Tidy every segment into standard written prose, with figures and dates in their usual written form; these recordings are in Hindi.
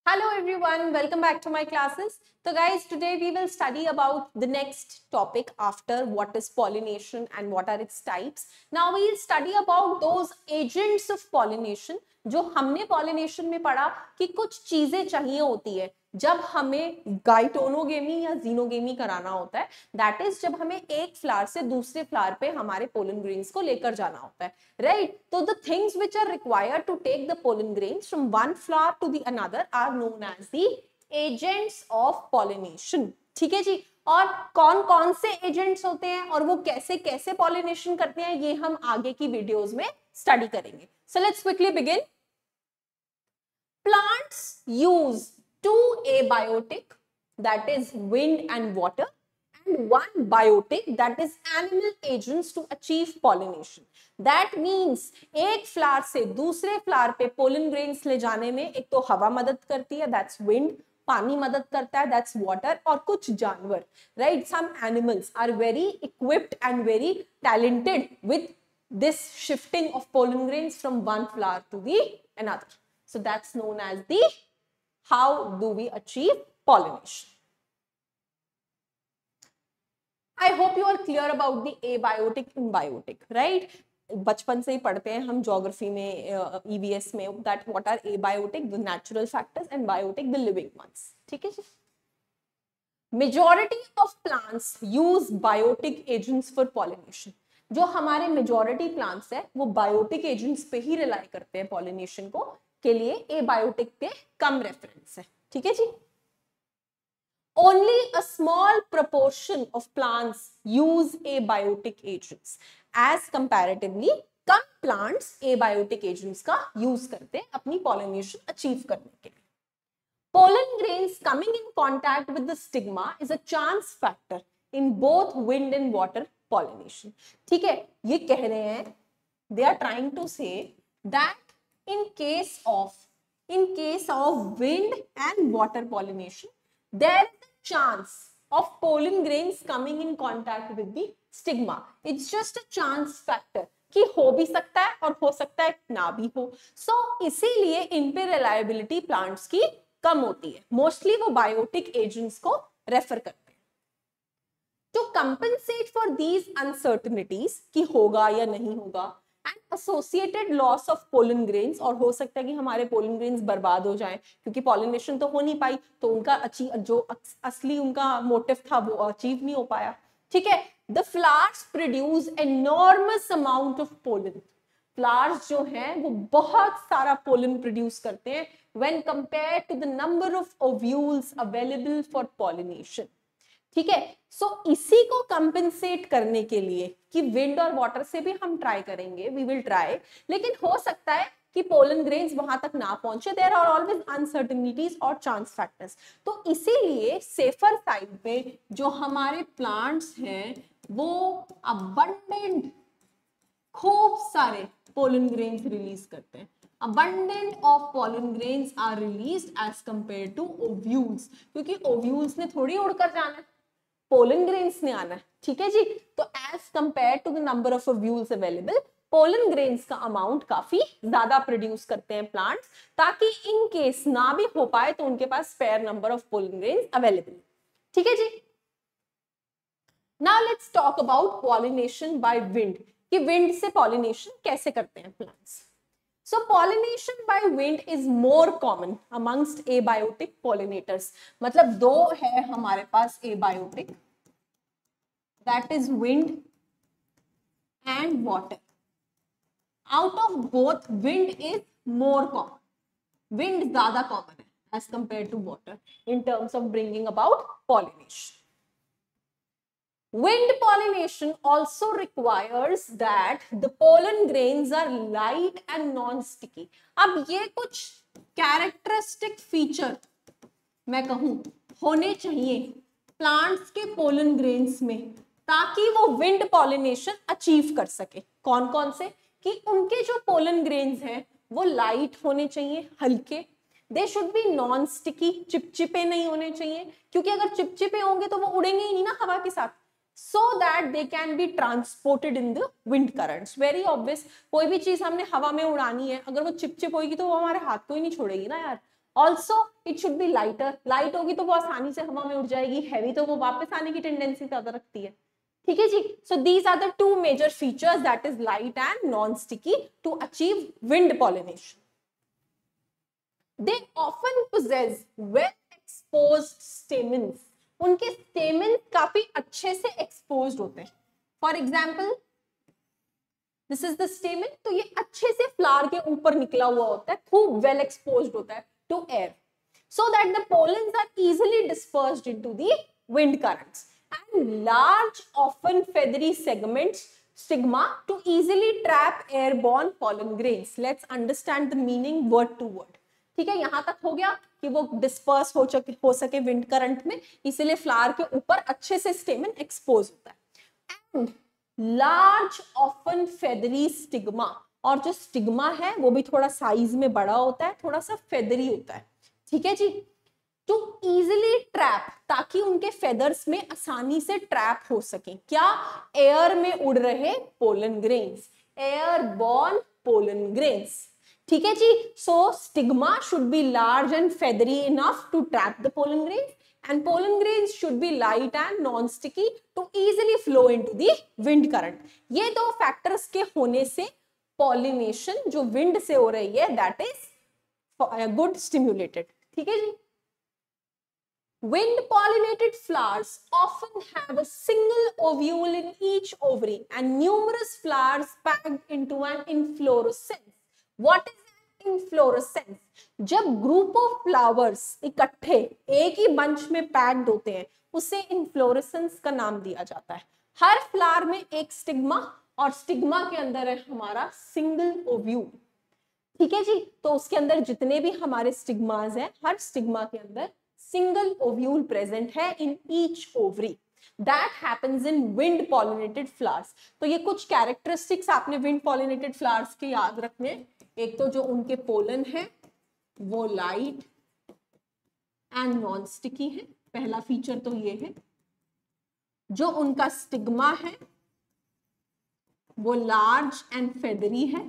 Hello everyone, welcome back to my classes. So guys, today we will study about the next topic after what is pollination and what are its types. Now we will study about those agents of pollination जो हमने pollination में पढ़ा कि कुछ चीजें चाहिए होती है जब हमें गाइटोनोगेमी या जीनोगेमी कराना होता है. दैट इज जब हमें एक फ्लावर से दूसरे फ्लावर पे हमारे पोलन ग्रेन्स को लेकर जाना होता है, राइट? तो the things which are required to take the pollen grains from one flower to the another are known as the agents of pollination. ठीक है जी. और कौन कौन से एजेंट्स होते हैं और वो कैसे कैसे पॉलिनेशन करते हैं ये हम आगे की वीडियोस में स्टडी करेंगे. So let's quickly begin. Plants use two abiotic, that is wind and water, and one biotic, that is animal agents to achieve pollination. That means एक फ्लावर से दूसरे फ्लावर पे पोलन ग्रेन्स ले जाने में एक तो हवा मदद करती है, that's wind, पानी मदद करता है, that's water, और कुछ जानवर, right? Some animals are very equipped and very talented with this shifting of pollen grains from one flower to the another. So that's known as the how do we achieve pollination. I hope you are clear about the abiotic and biotic, right? बचपन से ही पढ़ते हैं हम ज्योग्राफी में, EVS में, that what are abiotic, the natural factors, and biotic, the living ones. ठीक है जी. Majority of plants use biotic agents for pollination. जो हमारे मेजॉरिटी प्लांट्स है वो बायोटिक एजेंट्स पे ही रिलाई करते हैं पॉलिनेशन को के लिए. एबायोटिक पे कम रेफरेंस है. ठीक है जी. Only a small proportion of plants use abiotic agents as comparatively come plants abiotic agents का यूज करते हैं अपनी pollination अचीव करने के लिए. Pollen grains coming in contact with the stigma is a chance factor in both wind and water pollination. ठीक है. ये कह रहे हैं, they are trying to say that in case of wind and water pollination, there is a chance of pollen grains coming in contact with the stigma. It's just a chance factor कि हो भी सकता है और हो सकता है ना भी हो. So इसीलिए इन पे रिलायबिलिटी प्लांट्स की कम होती है. मोस्टली वो बायोटिक एजेंट्स को रेफर करते हैं. To compensate for these uncertainties कि होगा या नहीं होगा, and associated loss of pollen grains, और हो सकता है कि हमारे pollen grains बर्बाद हो जाएं क्योंकि pollination तो हो नहीं पाई तो उनका जो असली उनका मोटिव था वो अचीव नहीं हो पाया. ठीक है. The flowers produce enormous amount of pollen. Flowers जो हैं वो बहुत सारा पोलन प्रोड्यूस करते हैं when compared to the number of ovules available for pollination. ठीक है. सो इसी को कंपेंसेट करने के लिए कि विंड और वाटर से भी हम ट्राई करेंगे, वी विल ट्राई, लेकिन हो सकता है कि पोलन ग्रेन्स वहां तक ना पहुंचे. देयर आर ऑलवेज अनसर्टेनिटीज और चांस फैक्टर्स. तो इसीलिए सेफर साइड पे जो हमारे प्लांट्स हैं वो अबंडेंट खूब सारे पोलन ग्रेन्स रिलीज करते हैं. Abundant of pollen grains are released as compared to ovules, क्योंकि ovules ने थोड़ी उड़कर जाना है, पोलन ग्रेन्स ने आना है. ठीक है जी. तो as compare to the number of ovules available, pollen grains का अमाउंट काफी ज्यादा प्रोड्यूस करते हैं प्लांट्स, ताकि इन केस ना भी हो पाए तो उनके पास spare number of pollen grains available. ठीक है जी. Now let's talk about pollination by wind, कि विंड से पॉलिनेशन कैसे करते हैं plants. So pollination by wind is more common amongst abiotic pollinators. मतलब दो है हमारे पास abiotic, that is wind and water. Out of both, wind is more common. Wind ज़्यादा common है as compared to water in terms of bringing about pollination. Wind pollination also requires that the pollen grains are light and non-sticky. अब ये कुछ characteristic feature मैं कहूँ होने चाहिए plants के pollen grains में ताकि वो wind pollination achieve कर सके. कौन कौन से? कि उनके जो pollen grains हैं वो light होने चाहिए, हल्के. They should be non-sticky, चिपचिपे नहीं होने चाहिए, क्योंकि अगर चिपचिपे होंगे तो वो उड़ेंगे ही नहीं ना हवा के साथ. So that they can be transported in the wind currents. Very obvious. कोई भी चीज हमने हवा में उड़ानी है, अगर वो चिपचिप होगी तो वो हमारे हाथ को ही नहीं छोड़ेगी ना यार. Also it should be lighter, light होगी तो वो आसानी से हवा में उड़ जाएगी, हैवी तो वो वापस आने की टेंडेंसी ज्यादा रखती है। ठीक है जी, so these are the two major features, that is light and non sticky, to achieve wind pollination. They often possess well exposed stamens. उनके stamens काफी अच्छे से exposed होते हैं। For example, this is the stamen, तो ये अच्छे से फ्लावर के ऊपर निकला हुआ होता है, खूब well exposed होता है to air, so that the pollens are easily dispersed into the wind currents, and large, often feathery segments stigma to easily trap airborne pollen grains. Let's understand the meaning word to word. ठीक है, यहां तक हो गया कि वो डिस्पर्स हो सके विंड करंट में, इसीलिए फ्लावर के ऊपर अच्छे से स्टेमन एक्सपोज होता है। And large often feathery stigma, और जो स्टिग्मा है वो भी थोड़ा साइज में बड़ा होता है, थोड़ा सा फेदरी होता है। ठीक है जी, टू इजिली ट्रैप, ताकि उनके फेदर्स में आसानी से ट्रैप हो सके क्या, एयर में उड़ रहे pollen grains, airborne pollen grains. ठीक है जी, so stigma should be large and feathery enough to trap the pollen grains, and pollen grains should be light and non sticky to easily flow into the wind current. ये दो फैक्टर्स के होने से पॉलिनेशन जो विंड से हो रही है दैट इज गुड स्टिम्युलेटेड। ठीक है जी, wind pollinated flowers often have a single ovule in each ovary and numerous flowers packed into an inflorescence. What is an inflorescence? जब ग्रुप ऑफ फ्लावर्स इकट्ठे एक ही बंच में पैक्ड होते हैं उसे इन्फ्लोरेसेंस का नाम दिया जाता है। हर फ्लावर में एक स्टिग्मा, और स्टिग्मा के अंदर है हमारा सिंगल ओव्यूल। ठीक है जी, तो उसके अंदर जितने भी हमारे स्टिग्मास हैं, हर स्टिग्मा के अंदर single ovule present है in each ovary. That happens in wind pollinated flowers. तो ये कुछ characteristics आपने wind pollinated flowers के याद रखने। एक तो जो उनके पोलन है वो लाइट एंड नॉन स्टिकी है, पहला फीचर तो ये है। जो उनका स्टिग्मा है वो लार्ज एंड फेदरी है।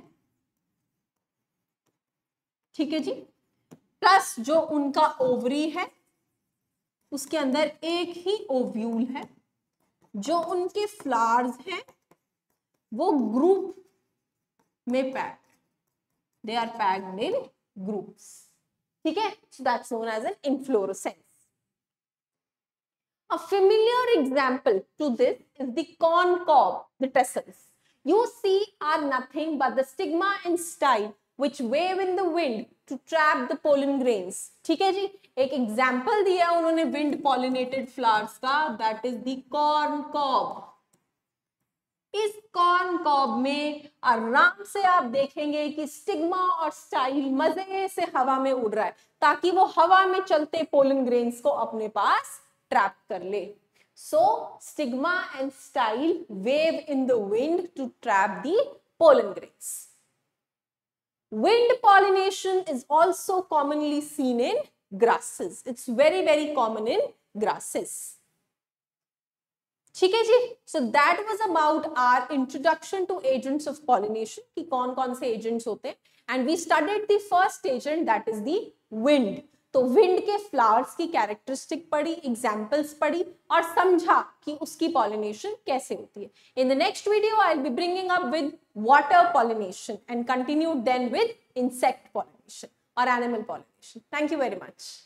ठीक है जी, प्लस जो उनका ओवरी है उसके अंदर एक ही ओव्यूल है। जो उनके फ्लावर्स हैं वो ग्रुप में packed, they are packed in groups. ठीक है, so that's known as an inflorescence. A familiar example to this is the corn cob. The tassels you see are nothing but the stigma and style which wave in the wind to trap the pollen grains. ठीक है जी, एक एग्जाम्पल दिया उन्होंने विंड पॉलिनेटेड फ्लावर्स का, that is the corn cob. इस कॉर्न कॉब में आराम से आप देखेंगे कि स्टिग्मा और स्टाइल मजे से हवा में उड़ रहा है, ताकि वो हवा में चलते पोलन ग्रेन्स को अपने पास ट्रैप कर ले। So stigma and style wave in the wind to trap the pollen grains. Wind pollination is also commonly seen in grasses. It's very, very common in grasses. ठीक है जी, so that was about our introduction to agents of pollination, कि कौन कौन से agents होते हैं, and we studied the first agent, that is the wind. तो विंड के फ्लावर्स की कैरेक्टरिस्टिक पढ़ी, एग्जाम्पल्स पढ़ी और समझा कि उसकी पॉलिनेशन कैसे होती है। In the next video I will be bringing up with water pollination and continue then with insect pollination और animal pollination. Thank you very much.